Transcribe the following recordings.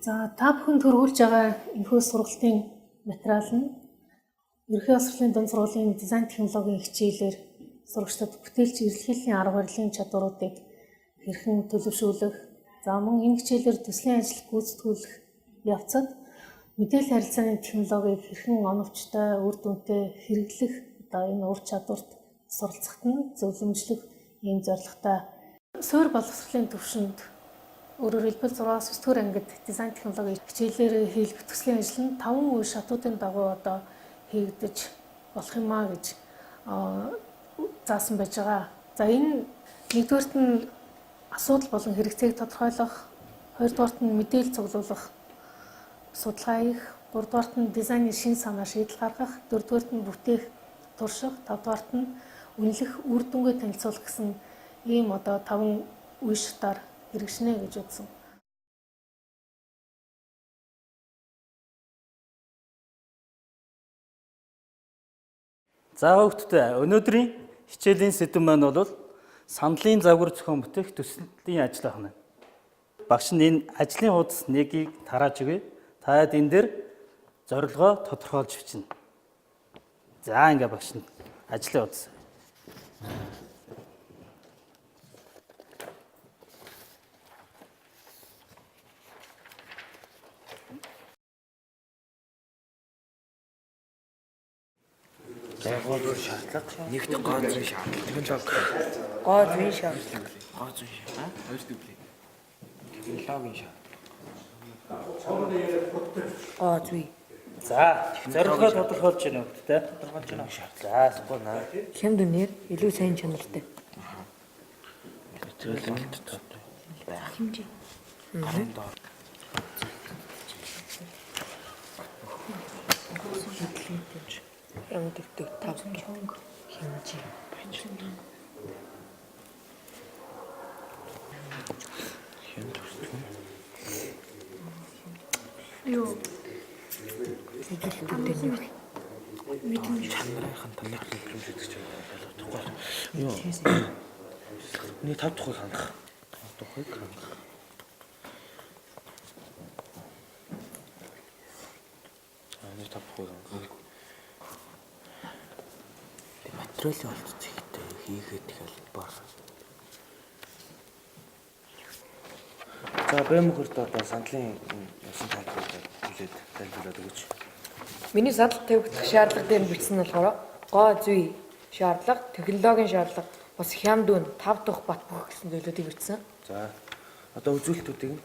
За та бүхэн төрүүлж байгаа энэхүү сургалтын материал нь ерөнхий боловсролын дунд сургуулийн дизайн технологийн хичээлээр сурагчдад бүтээлч эрэлхийллийн арга барилын чадваруудыг хэрхэн төлөвшүүлэх, за мөн энэ хичээлээр төслийн ажил гүйцэтгүүлэх явцад мэдээлэл харилцааны технологиг хэрхэн оновчтой, үр дүнтэй хэрэглэх одоо энэ ур чадварт суралцахад нь зөвлөмжлөх ийм зорилготой суурь боловсролын төвшөнд өөрөөр хэлбэл 6-аас 9 дугаар ангид дизайн технологийн хичээлээр хийх төслийн ажил нь 5 үе шатуудын дагуу одоо хийгдэж болох юмаа гэж заасан байж байгаа. За энэ нэгдүгээрт нь асуудал болон хэрэгцээг тодорхойлох, хоёрдугаарт нь мэдээлэл цуглуулах, судалгаа хийх, гуравдугаарт нь дизайны шин санаа шийдэл гаргах, дөрөвдүгээрт нь бүтээх, турших, тавдугаарт нь үнэлэх, үр дүнгээ танилцуулах гэсэн ийм одоо 5 үе шатаар хэрэгжинэ гэж үзсэн. За хүүхдүүдээ өнөөдрийн хичээлийн сэдэв маань бол сандлын загвар зохион бүтээх төслийн ажил байна. Багш нь энэ ажлын хуудас нэгийг тарааж өгье. Таад энэ дээр зорилгоо тодорхойлж бичнэ. За ингээ багш нь ажлын хуудас. Нэгт гоо зүйн шаардлага. Гоо зүйн шаардлага. Гоо зүйн шаардлага. Хоёр дэвлээ. Технологийн шаардлага. Гоо зүй. За зорилгоо тодорхойлж байна хүүхдтэй. Тодорхойлж байна шаардлага. За супона. Хямд үнээр илүү сайн чанартай. Зөвлөлт байх Хэмжээ. гарын доор. Яндаг тав хэмжээ. Юу? Мэдэн чанарын томьёо хэлбэрүүд гэж байна. Тухай. Юу? Нэг 5 тухайг хангах. 5 тухайг хангах. Нэг 5 тухайг хангах. Материалын олдц ихтэй хийгээд хэлбэр. За бэмхөрт одоо сандлын ясан тайлбарыг хүлээд тайлбарлаад өгөөч. Миний садал тавигдах шаардлага дээр бичсэн нь болохоор гоо зүй шаардлага, технологийн шаардлага, бас хямд үн 5 дахь бат бөх гэсэн зүйлүүдийг бичсэн. За одоо үзүүлэлтүүдийг нь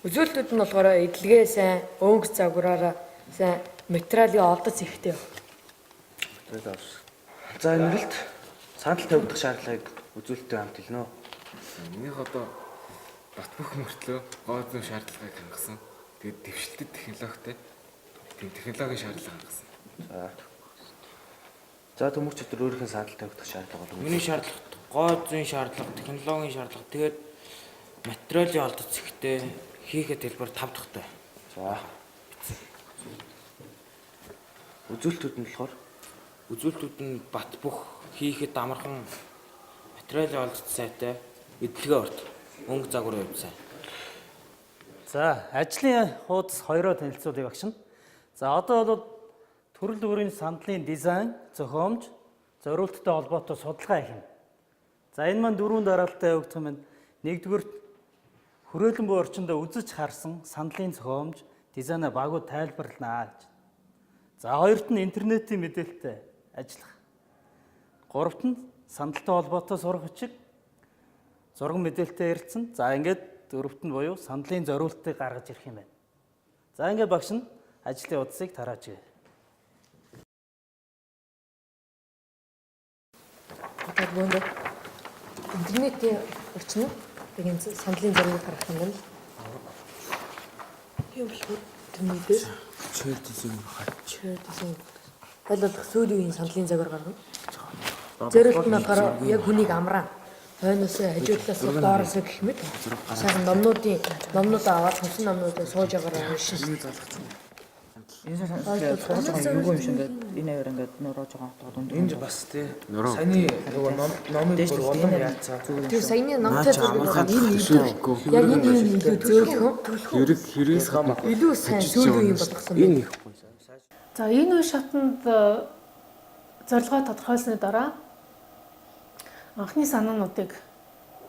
Үзүүлэлтүүд нь болохоор эдлэгээ сайн, өнгө загвараараа сайн материалын олдц ихтэй. материал авс. За нэгэлт сандал тавигдах шаардлагыг үзүүлэлттэй хамт хэлнэ үү? Минийх одоо бат бөх мөртлөө гоо зүйн шаардлагыг хангасан. Тэгээд дэвшилтэд технологитой тийм технологийн шаардлага хангасан. За төмөрч өдөр өөрийнхөө сандал тавигдах шаардлага бол Миний шаардлага гоо зүйн шаардлага, технологийн шаардлага, тэгээд материалын олдц ихтэй хийхэд хэлбэр 5 дахьтай. за үзүүлэлтүүд нь болохоор Үзүүлэлтүүд нь бат бөх хийхэд амархан материалын олдц сайтай, эдлэгээ орт, өнгө загварын хувьд сайн. За ажлын хуудас хоёроо танилцуулъя багш нь. За одоо бол төрөл бүрийн сандлын дизайн, зохиомж, зориулттай холбоотой судалгаа хийх юм. За энэ маань 4 дараалттай явагдсан байна. Нэгдүгээр хүрээлэн буй орчиндөө үзэж харсан сандлын зохиомж, дизайнаа багуу тайлбарланаа гэж. За хоёрт нь интернетийн мэдээлэлтэй ажиллах. Гуравт нь сандалтай холбоотой сурах бичиг, зураг мэдээлэлтэй ярилцсан. За ингээд дөрөвт нь буюу сандлын зориултыг гаргаж ирэх юм байна. За ингээд багш нь ажлын удсыг тарааж гээ. Одоо бөөндө интернетийн орчнод тэгээд сандлын зорилгыг гаргах юм байна. Юу болох вэ? чээр дизайн Чээр дизайн. Ойлгох сүүлийн сандлын загвар гаргана. Зорилт нь болохоор яг хүнийг амраа. Хойноос хажуудлаас доороос гэх мэт. Сайхан номнуудаа аваад хүнсэн номнуудаа сууж агаар уншиж. Энэ санслыг туулж байгаа юу юм шиг ингээд энэ аваар ингээд нөрөөж байгаа хот дунд. Энд бас тий. Саяны нөгөө номыг бүр улам яацаа. Тэр саяны номтой зөвлөсөн энэ илүү яг энэ илүү зөөлхөн Хэрэгээс гадна илүү сайн сүүлийн юм болгосон. энэ их гоё. За энэ үе шатанд зорилгоо тодорхойлсны дараа анхны санаануудыг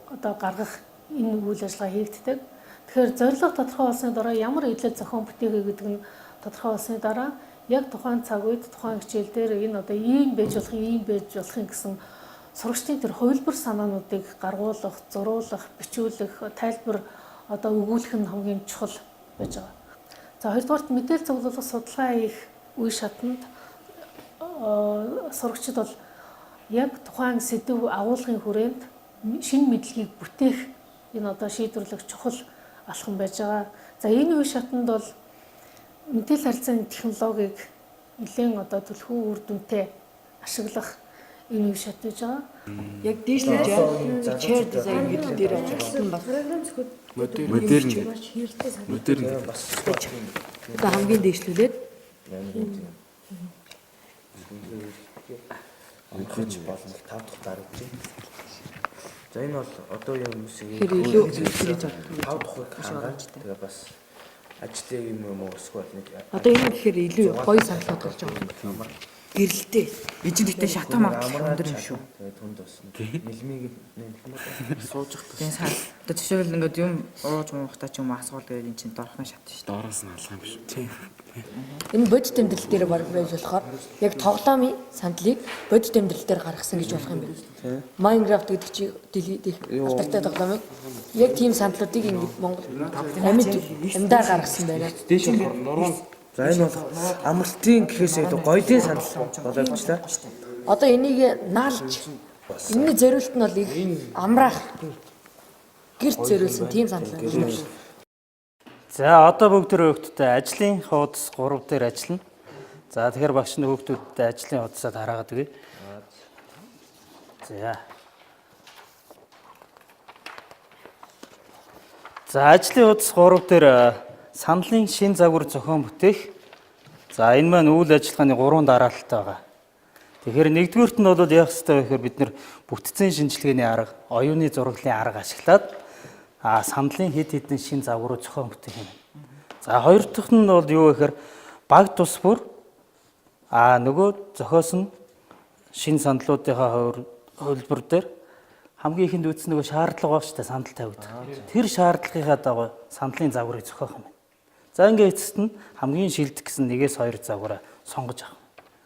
одоо гаргах энэ үйл ажиллагаа хийгддэг. Тэгэхээр зорилго тодорхой болсны дараа ямар илэл зохион бүтээгээ гэдэг нь тодорхой болсны дараа яг тухайн цаг үед тухайн хичээл дээр энэ одоо ийм байж болохын гэсэн сурагчдын тэр хувилбар санаануудыг гаргуулах, зуруулах, бичүүлэх, тайлбар одоо өгүүлэх нь хамгийн чухал байж байгаа. За хоёрдугаарт мэдээлэл цуглуулах судалгаа хийх үе шатанд сурагчид бол яг тухайн сэдв агуулгын хүрээнд шинэ мэдлэгийг бүтээх энэ одоо шийдвэрлэх чухал алхам байж байгаа. За энэ үе шатанд бол мэдээлэл харилцааны технологиг нэлээд одоо түлхүү үр дүнтэй ашиглах энэ үе шат гэж байгаа. Яг дээшлэж chair design гэдэг дээр ажилласан бас Модерн бас одоо хамгийн дээшлүүлээд онцгой болно 5 дахь дараач. За энэ бол одоо юу хүмүүсийг хэр илүү хийж 5 дахь хангаж тэгээ бас ажлын юм уу эсвэл нэг одоо энэ гэхээр илүү гоё саналууд гарч байгаа юм. Гэрэлтэй. Ижин гэтээ шатаа магадгүй өндөр юм шүү. тэгээ түнд бас нэлмиг сууж явах Тийм сайн. Одоо жишээл ингээд юм ууж муухтай ч юм асуул гэдэг эн чинь дорхон шат шүү. доороос нь алга юм биш. Тийм. Энэ бодит амьдрал дээр байж болохоор яг тоглоомын сандлыг бодит амьдрал дээр гаргасан гэж болох юм байна. Майнкрафт гэдэг чи алдартай тоглоомыг яг тийм сандлуудыг ингээд Монгол амьдаар гаргасан байна. дээш нуруу. За энэ бол амралтын гэхээс илүү гоёдын санал болоод ч та. Одоо энийг наалж энэний зориулт нь бол их амраах гэрт зориулсан тийм санал байна. За одоо бүгд хүүхдтэй ажлын хуудас 3 дээр ажиллана. За тэгэхээр багш нь хүүхдүүдтэй ажлын хуудасаа хараагаад өгье. За. За ажлын хуудас 3 дээр саналын шин загвар зохион бүтээх. За энэ маань үйл ажиллагааны 3 дараалтал байгаа. Тэгэхээр нэгдүгüүрт нь бол яах ёстой вэ гэхээр бид нэр бүтцийн шинжилгээний арга, оюуны зураглалын арга ашиглаад саналын хэд хэдэн шин загварыг зохион бүтээх юм. За хоёр дахь нь бол юу вэ гэхээр баг тус бүр нөгөө зохиосон шин саналуудынхаа хувилбар дээр хамгийн ихэнд үүсэн нөгөө шаардлага багчтай санал тавигдах. Тэр шаардлагынхаа дагуу саналын загварыг зохиох юм. За ингээд эцэст нь хамгийн шилдэг гэсэн 1-2 загвараа сонгож авах.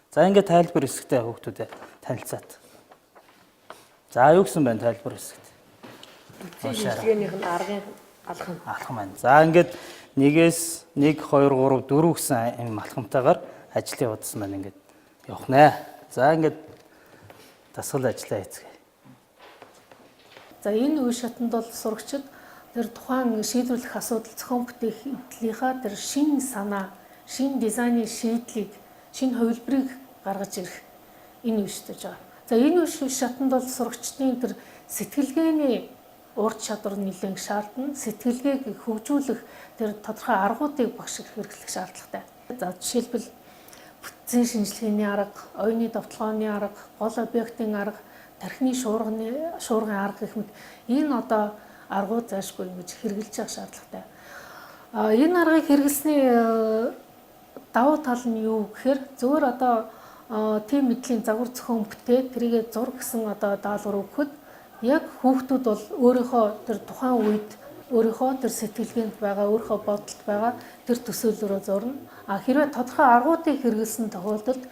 За ингээд тайлбар хэсэгтээ хүүхдүүдэд танилцаад. За юу гэсэн байна тайлбар хэсэгт? Шинжилгээнийх нь аргын алхам байна. За ингээд 1-ээс 1, 2, 3, 4 гэсэн юм алхамтайгаар ажлын хуудас маань ингээд явах нэ. За ингээд дасгал ажиллаа хийцгээе. За энэ үе шатанд бол сурагчид тэр тухайн шийдвэрлэх асуудал зохион бүтээх эвдлийнхаа тэр шин санаа, шин дизайны шийдлийг, шин хувилбарыг гаргаж ирэх энэ үе шатж байгаа. За энэ үе шатанд бол сурагчдын тэр сэтгэлгээний урд чадвар нэлээд шаардна. Сэтгэлгээг хөгжүүлэх тэр тодорхой аргуудыг багш хэрэглэх шаардлагатай. За жишээлбэл бүтцийн шинжилгээний арга, оюуны довтлооны арга, гол объектын арга, тархины шуургын арга гэх мэт энэ одоо аргууд заашгүй ингэж хэрэгжилж явах шаардлагатай. Энэ аргыг хэрэглэсний давуу тал нь юу гэхээр зөвөр одоо тийм мэдлийн загвар зохион бүтээ тэрийгэ зураг гэсэн одоо даалгавар өгөхөд яг хүүхдүүд бол өөрийнхөө тэр тухайн үед өөрийнхөө тэр сэтгэлгээнд байгаа, өөрийнхөө бодолд байгаа тэр төсөөллөөрөө зурна. Хэрвээ тодорхой аргуудыг хэрэглэсэн тохиолдолд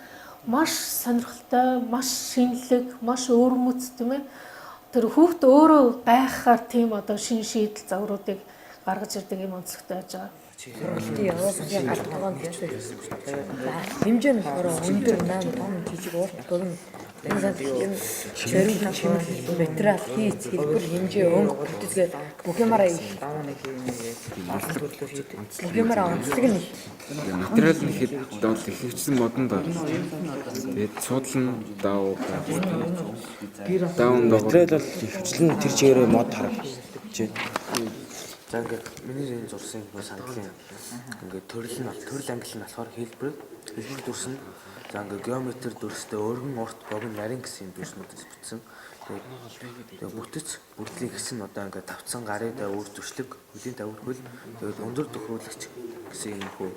маш сонирхолтой, маш шинэлэг, маш өөрмөц тийм ээ. Тэр хүүхд өөрөө гайхахаар тийм одоо шин шийдэл загваруудыг гаргаж ирдэг юм онцлогтой байж байгаа. сургалтын явуулсан галт тоон гэсэн. Хэмжээ нь болохоор өндөр 8 том жижиг урт гөрн энэ чэрэг чимэл материал хийц хэлбэр хэмжээ өнгө бүтцгээ бүх юмараа бүх юмараа онцлог нь Материал нь хэд бол ихэвчлэн модонд орно. Тэгээд суудлын даав даун материал бол ихэвчлэн тэр чигээрээ мод харагдаж. За ингээд миний энэ зурсан нөгөө сандлын ингээд төрөл англи нь болохоор хэлбэр дүрсэн. За ингээд геометр дүрстэй өргөн урт богино нарийн гэсэн дүрснүүдээс бүтсэн. Тэгээд бүтэц бүрдлийг гэсэн одоо ингээд тавцсан гарын үр зөрчлөг, хөлийн тавир хөл, тэгээд өндөр төхөөрөлгч гэсэн юм хөө.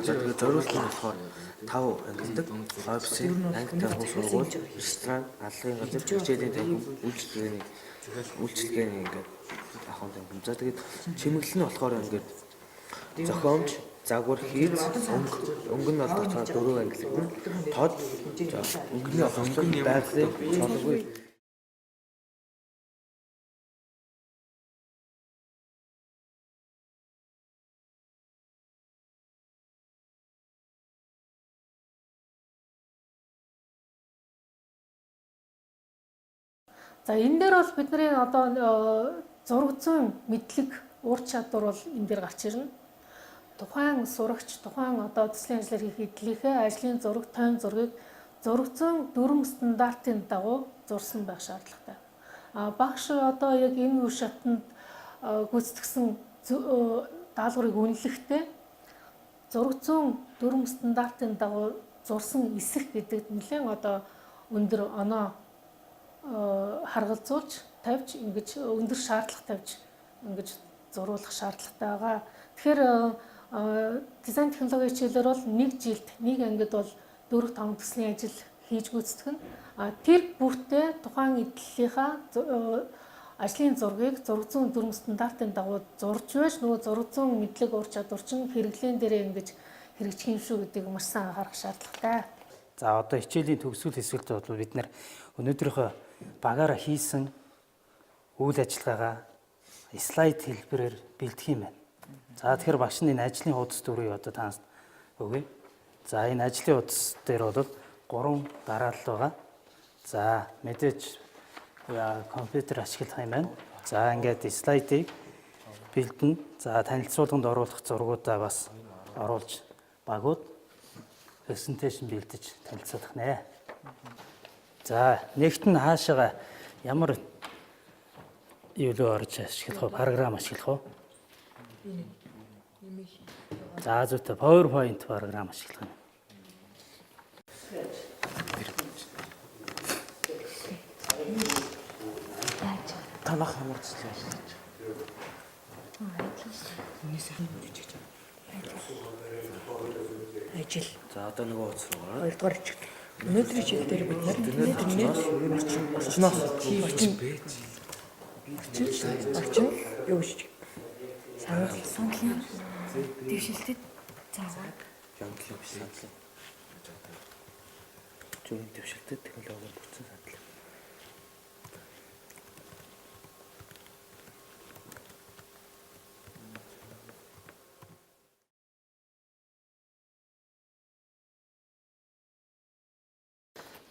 За тэгээд зориулт нь болохоор 5 ангилдаг, офисын, анги тавих сургууль, ресторан, алгын газар, хичээлийн танхим, үйлчлэгээний ингээд ахын танхим. За тэгээд чимэглэл нь болохоор ингээд зохиомж, загвар хийц, өнгө нь бол дотоод 4 ангилагдана. Тод өнгөний хонцлог байрлал цолгүй. За энэ дээр бол бидний одоо зураг зүйн мэдлэг ур чадвар бол энэ дээр гарч ирнэ. Тухайн сурагч, тухайн одоо төслийн ажлаар хийх эдлийнхээ ажлын зураг, тойм зургийг зураг зүйн дүрм стандартын дагуу зурсан байх шаардлагатай. Багш одоо яг энэ үе шатанд гүйцэтгсэн даалгаврыг үнэлэхдээ зураг зүйн дүрм стандартын дагуу зурсан эсэх гэдэг нэлээд одоо өндөр оноо харгалзуулж тавьж ингэж өндөр шаардлага тавьж ингэж зурулах шаардлагатай байгаа. Тэгэхээр дизайн технологийн хичээлээр бол нэг жилд нэг ангид бол 4-5 төслийн ажил хийж гүйцэтгэх нь тэр бүртээ тухайн эдлэлийнхаа ажлын зургийг зураг зүйн дүрм стандартын дагуу зурж байж нөгөө зураг зүйн мэдлэг ур чадвар чинь хэрэглэн дээрээ ингэж хэрэгжих юм шүү гэдгийг маш сайн анхаарах шаардлагатай. За одоо хичээлийн төгсгөл хэсгэлд бол бид нэр өнөөдрийнхөө багаараа хийсэн үйл ажиллагаагаа слайд хэлбэрээр бэлдэх юм байна. За тэгэхээр багш нь энэ ажлын хуудас дүрийг одоо танаас өгье. За энэ ажлын хуудас дээр бол 3 дараалал байгаа. За мэдээж компьютер ашиглах юм байна. За ингээд слайдыг бэлдэнэ. За танилцуулганд оруулах зургуудаа бас оруулж багууд презентацийн бэлдэж танилцуулах нэ. За нэгт нь хаашаага ямар юу л орж ашиглах вэ? Програм ашиглах уу? За зөвхөн PowerPoint програм ашиглах нь. Танах ямар төсөл ажиллаж. Ажил. За одоо нөгөө утас руугаа. 2 дугаар хичээл. Өнөөдрийн хичээл дээр бид орчин юу гэж сандлын дэвшилтэд заавал Янглын биш сандлын. Зөвхөн дэвшилтэд технологи бүтсэн сандлын.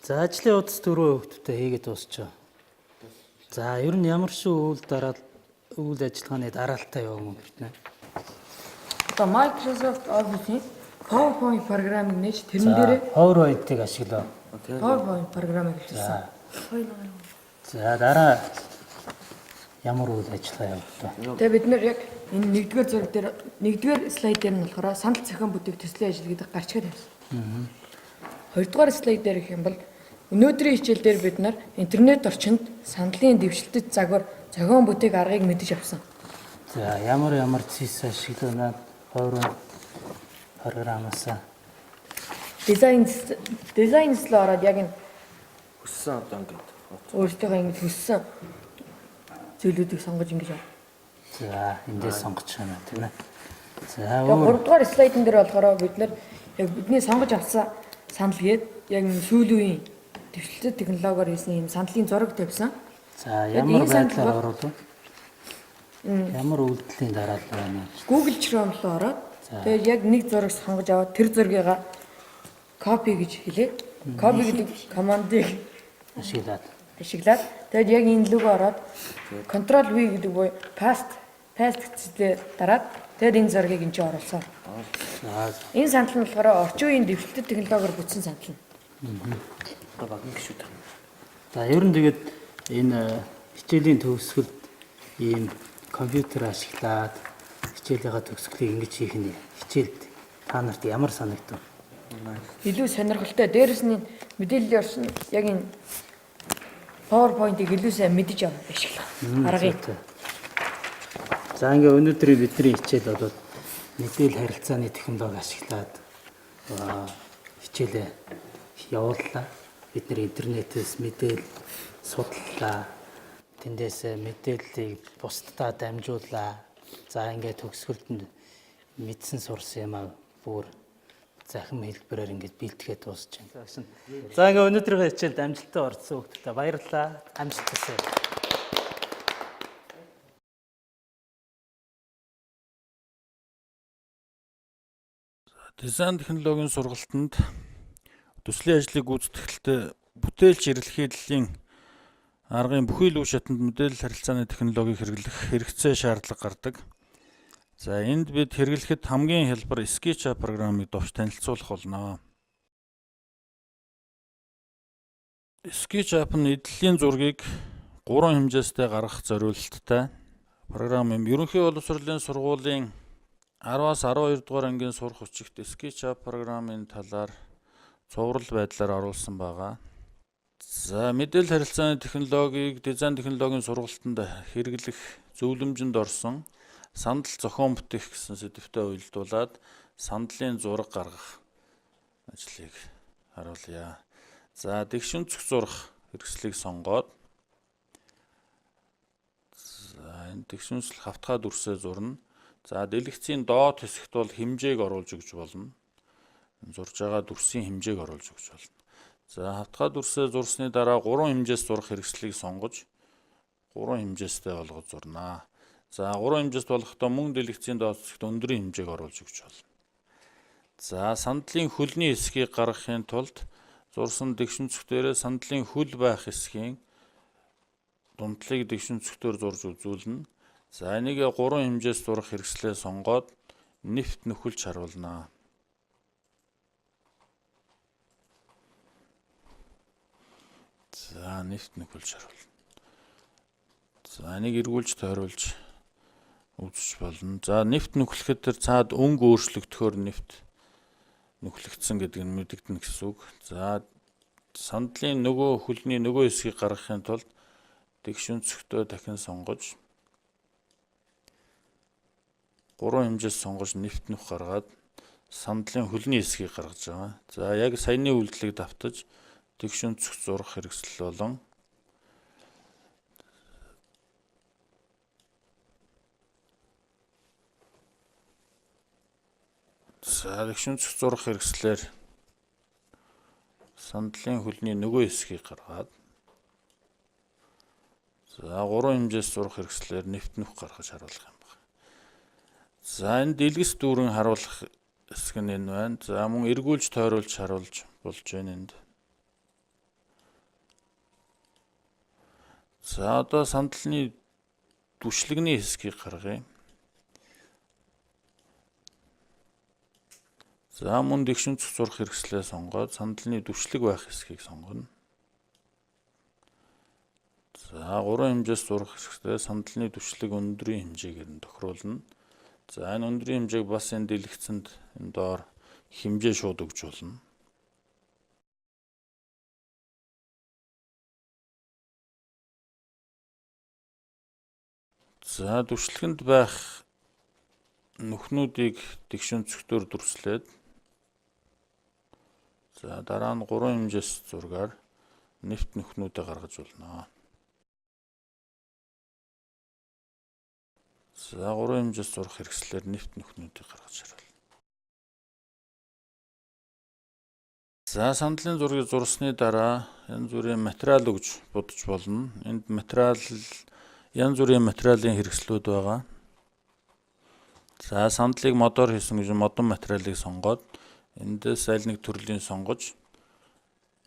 За ажлын хуудас дөрөв хүүхдтэй хийгээд дуусчаа. За ер нь ямар шиг үйл ажиллагааны дараалтаа яваа юм бэ? одоо Microsoft Office-ийн PowerPoint програмыг нээж тэрэн дээрээ PowerPoint-ыг ашиглаа. PowerPoint програмыг хэлсэн. За дараа ямар үйл ажиллагаа явуулдаг? Тэгээ бид нэр яг энэ нэгдүгээр зураг дээр нэгдүгээр слайд дээр нь болохоор санал зохион бүтээх төслийн ажил гэдэг гарчгаад байна. Хоёрдугаар слайд дээр гэх юм бол өнөөдрийн хичээл дээр бид нар интернет орчинд сандлын дэвшилтэд загвар зохион бүтээх аргыг мэдэж авсан. За ямар цэс ашиглана PowerPoint програмаасаа дизайнс л ороод яг энэ Хүссэн одоо ингээд өөртөө ингэ хүссэн зүйлүүдийг сонгож ингэж авах. за эндээс сонгож байна тийм ээ. За Яг 3 дугаар слайдын дээр болохоор бид нар яг бидний сонгож авсан санал гээд яг сүүлийн дэвшилтэд технологиор хийсэн юм сандлын зураг тавьсан. За ямар байдлаар оруулав? Ямар үйлдэлийн дараалал байна? Google Chrome руу ороод тэгээд яг нэг зураг сонгож аваад тэр зургийг copy гэж хэлээ. Copy гэдэг командыг ашиглаад тэгээд яг энэ лүгөө ороод Ctrl V гэдэг буюу paste гэсээр дараад тэгээд энэ зургийг энэ чинь оруулсан. Энэ санал нь болохоор орчин үеийн дэвшилтэд технологиор бүтсэн санал нь. одоо багийн гişүүд. За ер нь тэгээд энэ хичээлийн төгсгөлд ийм компьютер ашиглаад хичээлээ төгсгөлийг ингэж хийх нь хичээлд та нарт ямар санагдав? Илүү сонирхолтой. Дээрэс нь мэдээллийн орчин яг энэ PowerPoint-ыг илүү сайн мэдэж ашиглах аргыг. За ингээ өнөөдрийн бидний хичээл бол мэдээлэл харилцааны технологи ашиглаад хичээлээ явууллаа. Бид нэр интернетээс мэдээлэл судлаа. Тэндээс мэдээллийг бусдад дамжууллаа. За ингээ төгсгөлд нь мэдсэн сурсан юм бүр захим хэлбэрээр ингээд бэлтгээд дуусч байна. За ингээ өнөөдрийн хичээлд амжилттай орсон хүмүүстээ баярлалаа. Амжилт хүсье. Дизайн технологийн сургалтанд төслийн ажлыг гүйцэтгэлтэй бүтээлч эрэлхийллийн аргын бүхий л үе шатанд мэдээлэл харилцааны технологиг хэрэглэх хэрэгцээ шаардлага гардаг. За энд бид хэрэглэхэд хамгийн хялбар SketchUp программыг довч танилцуулах болно. SketchUp нь эдлэлийн зургийг 3 хэмжээстэй гаргах зориулалттай програм юм. Ерөнхий боловсролын сургуулийн 10-аас 12 дугаар ангийн сурах хүчигт SketchUp программын талаар цуврал байдлаар оруулсан байгаа. За мэдээлэл харилцааны технологиг дизайн технологийн сургалтанд хэрэглэх зөвлөмжөнд орсон сандал зохион бүтээх гэсэн сэдвтэй уялдуулаад сандлын зураг гаргах ажлыг харуулъя. За дэгшүнцэх зурах хэрэгслийг сонгоод энэ дэгшүнслэх хавтгай дүрсээ зурна. За дэлгэцийн доод хэсэгт бол хэмжээг оруулж өгч болно. Зурж байгаа дүрсийн хэмжээг оруулж өгч болно. За хавтгай дүрсээ зурсны дараа 3 хэмжээс зурах хэрэгслийг сонгож 3 хэмжээстэй болгож зурнаа. За 3 хэмжээст болохдоо мөн дэлгэцийн доод хэсэгт өндрийн хэмжээг оруулж өгч болно. За сандлын хөлний хэсгийг гаргахын тулд зурсан дэгшүнцэгтээрээ сандлын хөл байх хэсгийн дундлыг дэгшүнцэгтээр зурж үзүүлнэ. За энийг 3 хэмжээс зурах хэрэгслээ сонгоод нэвт нөхөлж харуулнаа. За нэвт нөхөлж харуулна. За энийг эргүүлж тойруулж үзэж болно. За нэвт нөхлөхэд тэр цаад өнгө өөрчлөгдөхөөр нэвт нөхлөгдсөн гэдэг нь мэдэгдэнэ гэсэн үг. За сандлын нөгөө хөлний нөгөө хэсгийг гаргахын тулд дэгшүнцэгтөө дахин сонгож 3 хэмжээс сонгож нэвт нүх гаргаад сандлын хөлний хэсгийг гаргаж байгаа. За яг саяны үйлдэлийг давтаж дэгшүнцэх зурах хэрэгсэл болон дэгшүнцэх зурах хэрэгслээр сандлын хөлний нөгөө хэсгийг гаргаад 3 хэмжээс зурах хэрэгслээр нэвт нүх гаргаж харуулах юм. За энэ дэлгэц дүүрэн харуулах хэсэг нь энэ байна. За мөн эргүүлж тойруулж харуулж болж байна энд. За одоо сандлын түшлэгний хэсгийг гаргая. За мөн дэгшүнцэх зурах хэрэгслээ сонгоод сандлын түшлэг байх хэсгийг сонгоно. За 3 хэмжээс зурах хэрэгслээ сандлын түшлэг өндрийн хэмжээгээр нь тохируулна. За энэ өндрийн хэмжээг бас энэ дэлгэцэнд энэ доор хэмжээ шууд өгч болно. За түшлэгэнд байх нүхнүүдийг дэгшүнцэгтөөр дүрслээд за дараа нь 3 хэмжээс зургаар нэвт нүхнүүдээ гаргаж болно. За 3 хэмжээс зурах хэрэгслээр нэвт нүхнүүдийг гаргаж харуулна. За сандлын зургийг зурсны дараа янз бүрийн материал өгж будж болно. Энд материал янз бүрийн материалын хэрэгслүүд байгаа. За сандлыг модоор хийсэн гэж модон материалыг сонгоод эндээс аль нэг төрлийн сонгож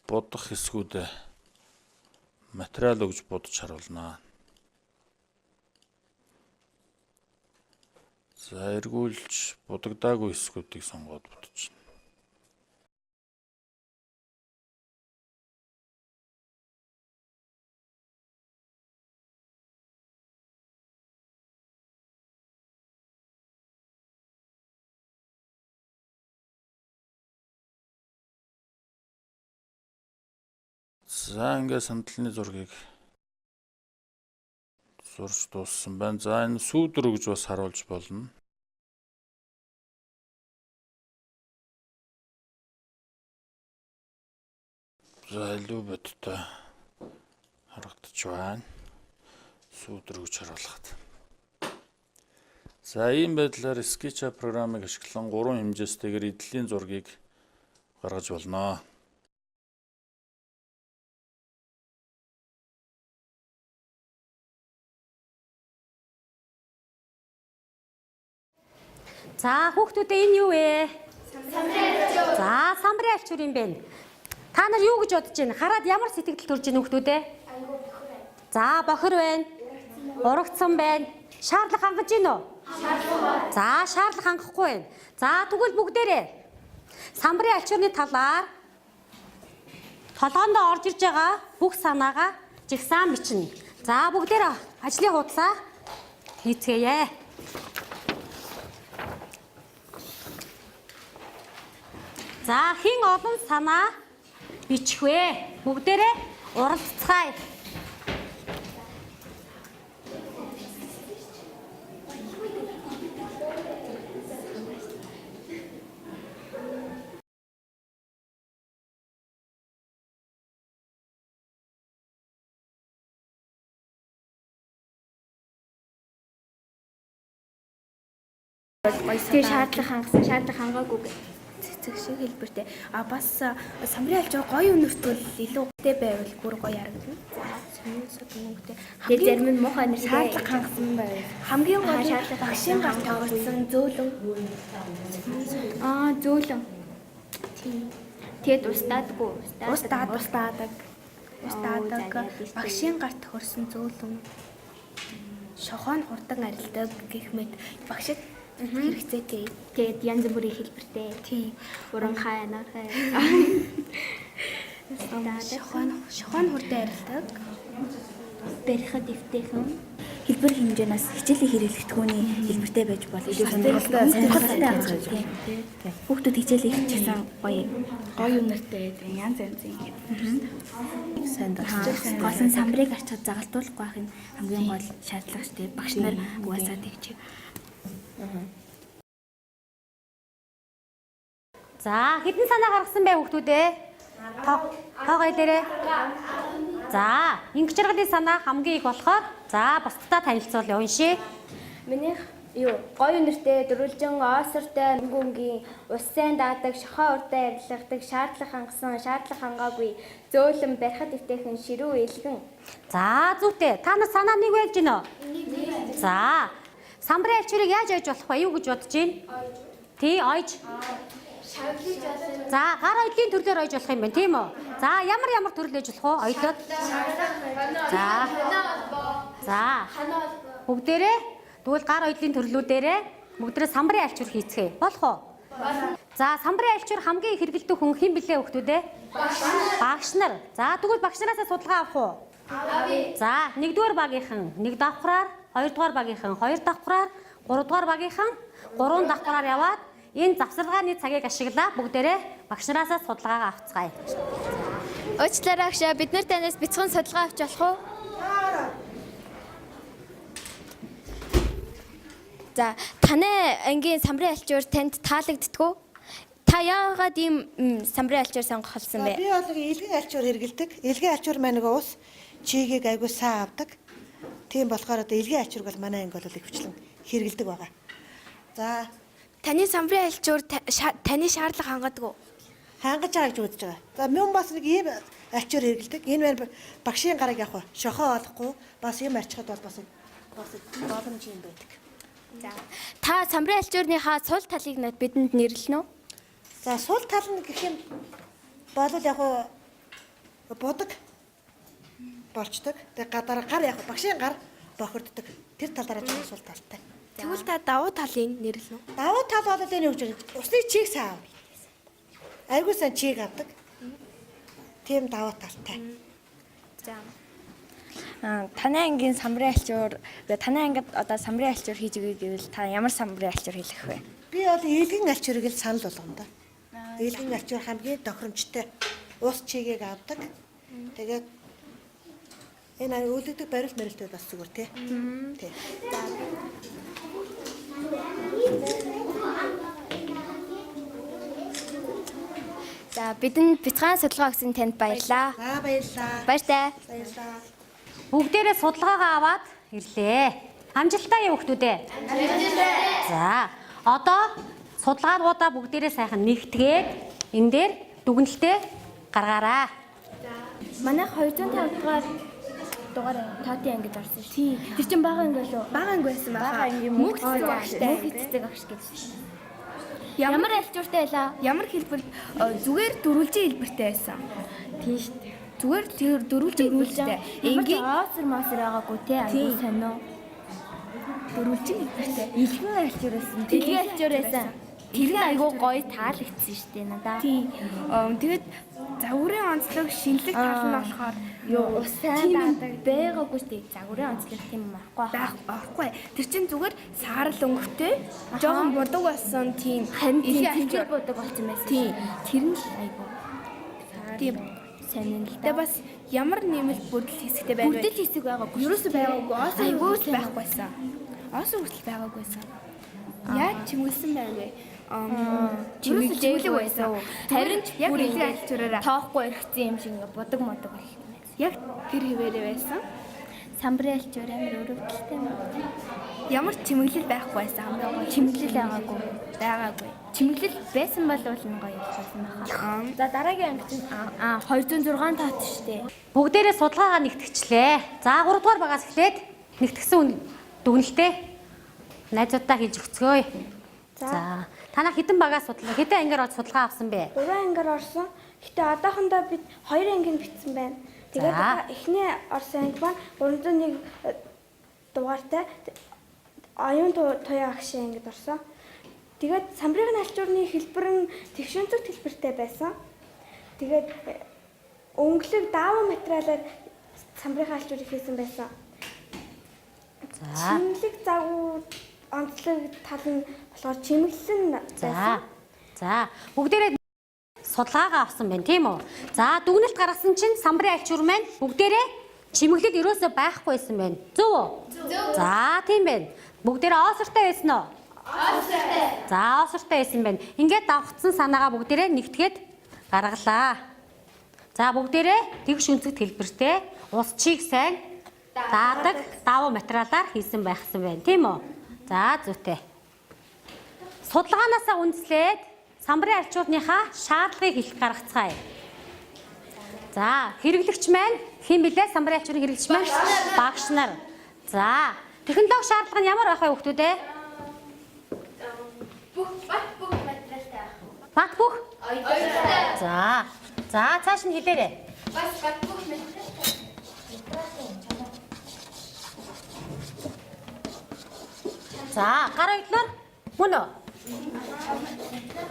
будах хэсгүүдэд материал өгж будж харуулнаа. За эргүүлж будагдаагүй хэсгүүдийг сонгоод будчихна. За ингээд сандлын зургийг зурж дууссан байна. За энэ сүүдэр гэж бас харуулж болно. За илүү бодтой харагдаж байна. Сүүдэр гэж харуулхад. За ийм байдлаар SketchUp програмыг ашиглан 3 хэмжээстэйгээр эдлийн зургийг гаргаж болно. За хүүхдүүдээ энэ юу вэ? За самбарын альчуур юм бэ. Та нар юу гэж бодож байна? Хараад ямар сэтгэл төрж байна хүүхдүүдээ? За бохир байна. Урагцсан байна. Шаардлага хангаж гин үү? За шаардлага хангахгүй байна. За тэгвэл бүгдээрээ самбарын альчуурны талаар толгоонд орж ирж байгаа бүх санаагаа жигсаан бичнэ. За бүгдээрээ ажлын хуудасаа хийцгээе. За хин олон санаа бичих вэ? Бүгдээрээ уралцгаая. Тэгээ шаардлага хангасан, шаардлага хангаагүй цэцэг шиг хэлбэртэй. А бас самбарын альчуур гоё өнөртөл илүүтэй байвал бүр гоё харагдана. Тэгээ зарим нь муухай нэр шаардлага хангасан байв. Хамгийн гол багшийн гарт тавьсан зөөлөн. Зөөлөн. Тэгээд устаадаггүй. Устаадаг. Багшийн гарт тохирсон зөөлөн. Шохоонд хурдан арилдаг гэх мэт багшид хэрэгцээтэй. Тэгээд янз бүрийн хэлбэртэй. Тийм. Уран хай, нар хай. Шохоонд хурдан арилдаг. Барихад эвтэйхэн. Хэлбэр хэмжээнээс хичээлийн хэрэглэх түүний хэлбэртэй байж болно. Хүүхдүүд хичээлээ хийчихсэн гоё үнэртэй янз янзын. Сайн дуртай. Гол нь самбарыг арчаад загалтуулахгүй байх нь хамгийн гол шаардлага шүү дээ. Багш нар угаасаа тэгж. За хэдэн санаа гаргасан бэ хүүхдүүдээ? Тоогоо дээрээ. За инх жаргалын санаа хамгийн их болохоор за бусдаа танилцуулъя уншия. Минийх гоё үнэртэй, дөрвөлжин оосортой, өнгөнгийн ус сайн даадаг, шохоо урдаа арилгадаг, шаардлага хангасан, шаардлага хангаагүй, зөөлөн барихад эвтэйхэн, ширүү илгэн. За зүгтээ. Та нар санаа нэг байлж гинөө? За самбарын альчуурыг яаж ойж болох вэ? Юу гэж бодож байна? Тий, ойж. За гар ойдлын төрлөөр ойж болох юм байна, тийм үү? За ямар төрөл ойж болох вэ? Ойдлоод. За. Бүгдээрээ тэгвэл гар ойдлын төрлүүдээрээ бүгдээрээ самбарын альчуур хийцгээе. Болох уу? За самбарын альчуур хамгийн их хэрэглэдэг хүн хэн блэ хүүхдүүдээ? Багш нар. За тэгвэл багш нараасаа судалгаа авах уу? Авъя. За нэгдүгээр багийнхан нэг давхраар, хоёрдугаар багийнхан хоёр давхраар, гуравдугаар багийнхан гурван давхраар яваад энэ завсаргааны цагийг ашиглаа бүгдээрээ багш нараасаа судалгаагаа авцгаая. Уучлаарай агш, бид нар танаас бяцхан судалгаа авч болох уу? За таны ангийн самбарын альчуур танд таалагддгүү? Та яагаад ийм самбарын альчуур сонгох болсон бэ? Би бол илгэн альчуур хэрэглэдэг. Илгэн альчуур маань нөгөө ус чигийг айгуу сайн авдаг. Тийм болохоор одоо илгэн альчуур бол манай анги бол ихвчлэн хэрэглэдэг байгаа. За таны самбарын альчуур таны шаардлага хангадаг уу? Хангаж байгаа гэж үзэж байгаа. За мөн бас нэг ийм альчуур хэрэглэдэг. Энэ маань багшийн гараг явах, шохоо олохгүй бас юм арчхад бол бас боломж юм байдаг. За та самбарын альчуурныхаа сул талыг над бидэнд нэрлэнэ үү? За сул тал нь гэх юм бол яг будаг болчдөг. Тэгээ гадаар гар яг багшийн гар бохирддаг. Тэр талаараа жоо сул талтай. Тэгвэл та давуу талыг нэрлэнэ үү? Давуу тал бол энэ юу гэж усны чийг сайн авна. Айгуу сайн чийг авдаг. Тийм давуу талтай. За таны ангийн самбарын альчуур, таны ангид одоо самбарын альчуур хийж өгье гэвэл та ямар самбарын альчуур хийх вэ? Би бол илгэн альчуурыг л санал болгоно да. Илгэн альчуур хамгийн тохиромжтой ус чигийг авдаг. Тэгээд энэ үүлэгдэг барилт мэрэлтүүд бас зүгээр тий. Тий. За бидэнд бяцхан судалгаа өгсөн танд баярлалаа. Баярлалаа. Баяртай. Баярлалаа. Бүгдээрээ судалгаагаа аваад ирлээ. Амжилттай юу хүмүүдээ? Амжилттай. За, одоо судалгаагуудаа бүгдээрээ сайхан нэгтгээд энэ дээр дүгнэлтээ гаргаарай. Манайх 250 дугаар таатын ангид орсон шүү. Тий. Тэр чинь бага анги болов уу? Бага анги байсан байна. Бага анги мөнх цэцэг агш гэсэн. Ямар альчууртай байлаа? Ямар хэлбэр зүгээр дөрвөлжин хэлбэртэй байсан. Тийм шүү дээ. Зүгээр тэр дөрвөлжин. Ингийн оосэр маасэр байгаагүй те аюу сонио. Дөрвөлжин хэлбэртэй. Илгэн альчуур байсан. Илгэн альчуур байсан. Тэр айгуу гоё таалагдсан шүү дээ надаа. Тийм. Тэгээд загварын онцлог шинэлэг тал нь болохоор юу сайн байдаг байгаагүй шүү дээ. Загварын онцлог тийм юм байхгүй. Тэр чинь зүгээр саарл өнгөтэй жоохон будаг болсон тийм илгэн будаг болсон байсан. Тийм. Тэр нь айгуу. Тийм. Сайн л да. Бас ямар нэмэлт бүрдэл хэсэгтэй байв вэ? Бүрдэл хэсэг байгаагүй. Юусэн байгаагүй. Оос айгуу байхгүйсэн. Оос хүртэл байгаагүйсэн. Яаж чимгэлсэн байв вэ? Чимгэлэг байсан. Харин ч бүр илгэн альчуураараа тоохгүй өргөцсөн юм шиг будаг модог байх юм байна. Яг тэр хിവэрээ байсан. Самбарын альчуур амар өрөвдөлтэй юм. Ямар чимгэлэл байхгүй байсан хамгийн гоё. Чимгэлэл байгаагүй. Чимгэлэл байсан бол нь гоё болсон байна. За дараагийн анги чинь 206 тат шүү дээ. Бүгдээрээ судалгаагаа нэгтгэжлээ. За 3 дугаар багаас эхлээд нэгтгсэн дүгнэлтээ найзуудаа хийж өгцгөөе. За танаа хэдэн багаас судлаа? Хэдэн ангиар орж судалгаа авсан бэ? 3 ангиар орсон. Гэтэ одоохондоо бид 2 ангийн бичсэн байна. Тэгээд эхний орсон анги маань 301 дугаартай оюун туяа агшийн ангид орсон. Тэгээд самбарын альчуурны хэлбэр нь тэгшүүнцэг хэлбэртэй байсан. Тэгээд өнгөлөг даавуу материалаар самбарын альчуурыг хийсэн байсан. За. Чимэглэг загвар онцлог тал нь болохоор чимэглэн байсан. За. Бүгдээрээ судалгаагаа авсан байна тийм үү? За дүгнэлт гаргасан чинь самбарын альчуур маань бүгдээрээ чимэглэл ерөөсөө байхгүйсэн байна. Зөв үү? Зөв. За тийм байна. Бүгдээрээ оосортой байсан уу? Оосортой. За оосортой байсан байна. Ингээд давхцсан санаагаа бүгдээрээ нэгтгээд гаргалаа. За бүгдээрээ тэгш үнцэгт хэлбэртэй ус чийг сайн даадаг давуу материалаар хийсэн байхсан байна. Тийм үү? За зүйтэй. Судалгаанаасаа үндэслээд самбарын альчуурныхаа шаардлагыг хэлэх гаргацгаая. За хэрэглэгч маань хэн блэ? Самбарын альчуурын хэрэглэгч маань багш нар. За технологи шаардлага нь ямар байх вэ хүүхдүүд ээ? Бүх материалтай. Бат бүх? За. За цааш нь хэлээрэй. Бас бүх материалтай. За гар оёдлоор мөн үү?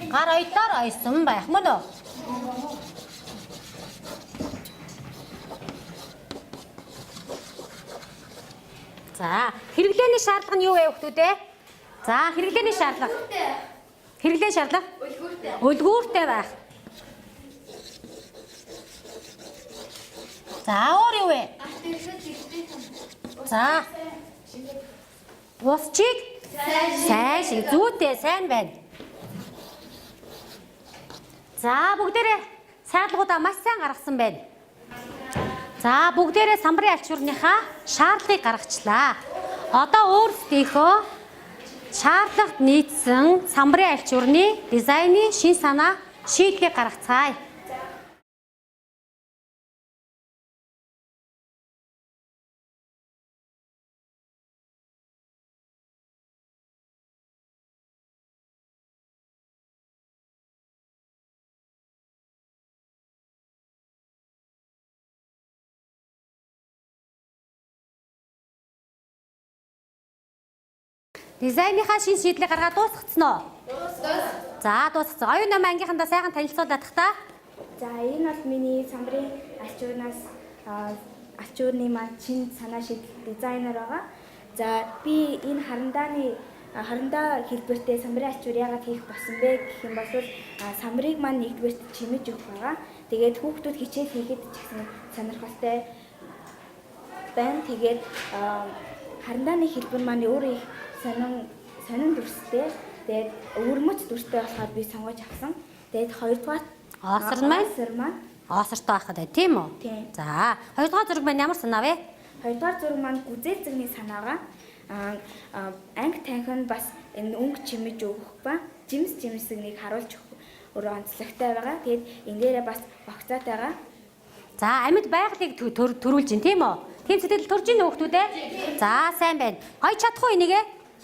Гар оёдлоор ойсон байх мөн үү? За хэрэглээний шаардлага нь юу вэ хүүхдүүд ээ? За хэрэглээний шаардлага. Хэрэглээний шаардлага? Үлгүүртэй. Үлгүүртэй байх. За өөр юу вэ? За. Усчиг сайн шиг зүйтэй сайн байна. За бүгдээрээ саалгуудаа маш сайн гаргасан байна. За бүгдээрээ самбарын альчуурныхаа шаардлагыг гаргачлаа. Одоо өөрсдийнхөө шаардлагад нийцсэн самбарын альчуурны дизайны шин санаа шийдлийг гаргацгаая. Дизайныхаа шин шийдлийг гаргаад дуусгацсан уу? Дууссан. За дуусгацсан. Оюун намын ангийнхандаа сайхан танилцуулаад тах та. За энэ бол миний самбарын альчуурнаас альчуурны маань шин санаа шийдэл дизайнер байгаа. За би энэ харандаа хэлбэртэй самбарын альчуур яагаад хийх болсон бэ гэх юм бол самбарыг маань нэгдүгээрт чимэж өгөх байгаа. Тэгээд хүүхдүүд хичээл хийгээд ч гэсэн сонирхолтой байна. Тэгээд харандааны хэлбэр маань өөрөө их сонин дүрстэй. Тэгээд өвөрмөц дүрстэй болохоор би сонгож авсан. Тэгээд хоёрдугаар Оосор маань оосортой байхад бай, тийм үү? Тийм. За, хоёрдугаар зураг маань ямар санаа вэ? Хоёрдугаар зураг маань гүзээл зэгний санаагаа анги танхин бас энэ өнгө чимэж өгөх ба жимсэгнийг харуулж өөрөө онцлогтой байгаа. Тэгээд энэ дээрээ бас багцаатайгаа. За, амьд байгалыг төрүүлж ин тийм үү? Тийм сэтгэл төрж ийн хүүхдүүдээ. За, сайн байна. Гоё чадах уу энийгээ?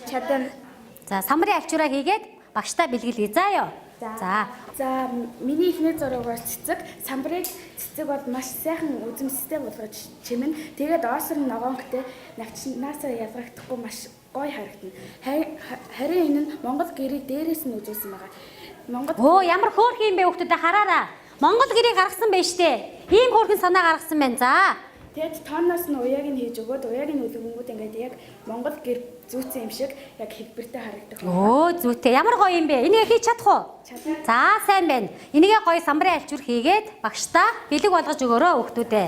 Чадна. За, самбарын альчуураа хийгээд багштай бэлгэлье заа ёо. За, миний ихний зургаар цэцэг, самбарыг цэцэг бол маш сайхан үзэмжтэй болгож чимэн. Тэгээд оосор ногоонхтэй навчнаасаа ялгагдахгүй маш гоё харагдана. Харин энэ нь Монгол гэрийг дээрээс нь үзүүлсэн байгаа. Оо, ямар хөөрхөн юм бэ хүүхдүүдээ хараараа. Монгол гэрийг гаргасан байж тээ. Ийм хөөрхөн санаа гаргасан байна. За. Тэгээд тооноос нь уяаг нь хийж өгөөд уяаг нь үлгэнгүүд ингээд яг Монгол гэр зүүцсэн юм шиг яг хэлбэртэй харагдах. Оо, зүйтэй. Ямар гоё юм бэ? Энийг хийж чадах уу? Чадна. За, сайн байна. Энийгээ гоё самбарын альчуур хийгээд багштай бэлэг болгож өгөөрэй хүүхдүүдээ.